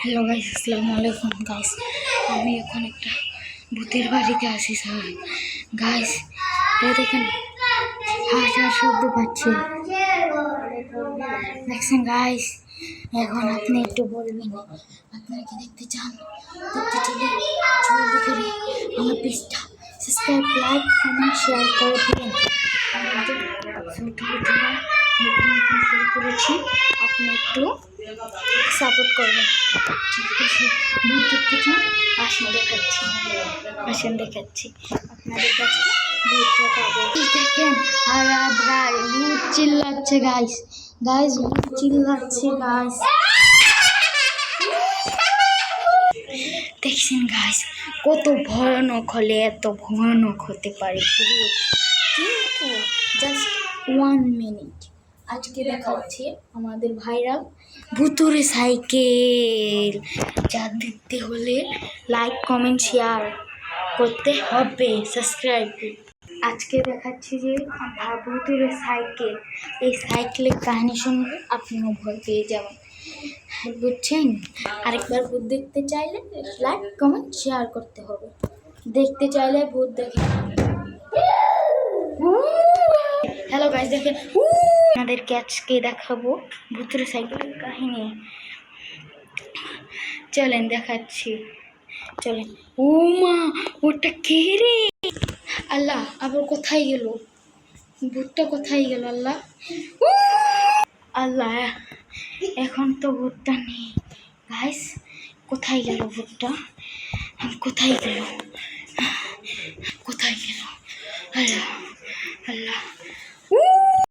Hello guys, আসসালামু আলাইকুম guys. আমি এখন একটা ভূতের বাড়িতে আছি স্যার। গাইস দেখেন হাঁটার শব্দ পাচ্ছি, দেখছেন গাইস। এখন আপনি একটু বলবেন আপনারা কি দেখতে চান? দেখতে চলে জলদি করে আমার পেজটা সাবস্ক্রাইব, লাইক, কমেন্ট, শেয়ার করে দিবেন। নতুন শুরু করেছি, আপনি একটু সাপোর্ট করবেন। ঠিক আছে, ভূত দেখতে চান? আসেন দেখাচ্ছি আপনাদের কাছে ভূতটা পাবো। দেখেন ভূত চিল্লাচ্ছে গাইস, ভূত চিল্লাচ্ছে গাইস। দেখছেন গাইস কত ভয়ানক হলে এত ভয়ানক হতে পারে ভূত, কিন্তু জাস্ট 1 মিনিট। আজকে দেখাচ্ছি আমাদের ভাইরাল ভুতুরে সাইকেল। যা দেখতে হলে লাইক, কমেন্ট, শেয়ার করতে হবে, সাবস্ক্রাইব। আজকে দেখাচ্ছি যে ভুতুরে সাইকেল। এই সাইকেলের কাহিনী শুনলে আপনিও ভয় পেয়ে যাবেন, বুঝছেন? আরেকবার ভূত দেখতে চাইলে লাইক, কমেন্ট, শেয়ার করতে হবে। দেখতে চাইলে ভূত দেখে। হ্যালো গাইস, দেখেন আমাদেরকে আজকে দেখাবো ভুতুরে সাইকেলের কাহিনী। চলেন দেখাচ্ছি, চলেন। ও মা, ওটা কে রে? আল্লাহ, আবার কোথায় গেল ভূতটা? কোথায় গেল আল্লাহ? আল্লাহ, এখন তো ভূতটা নেই গাইস। কোথায় গেল ভূতটা? কোথায় গেল? আল্লাহ আল্লাহ।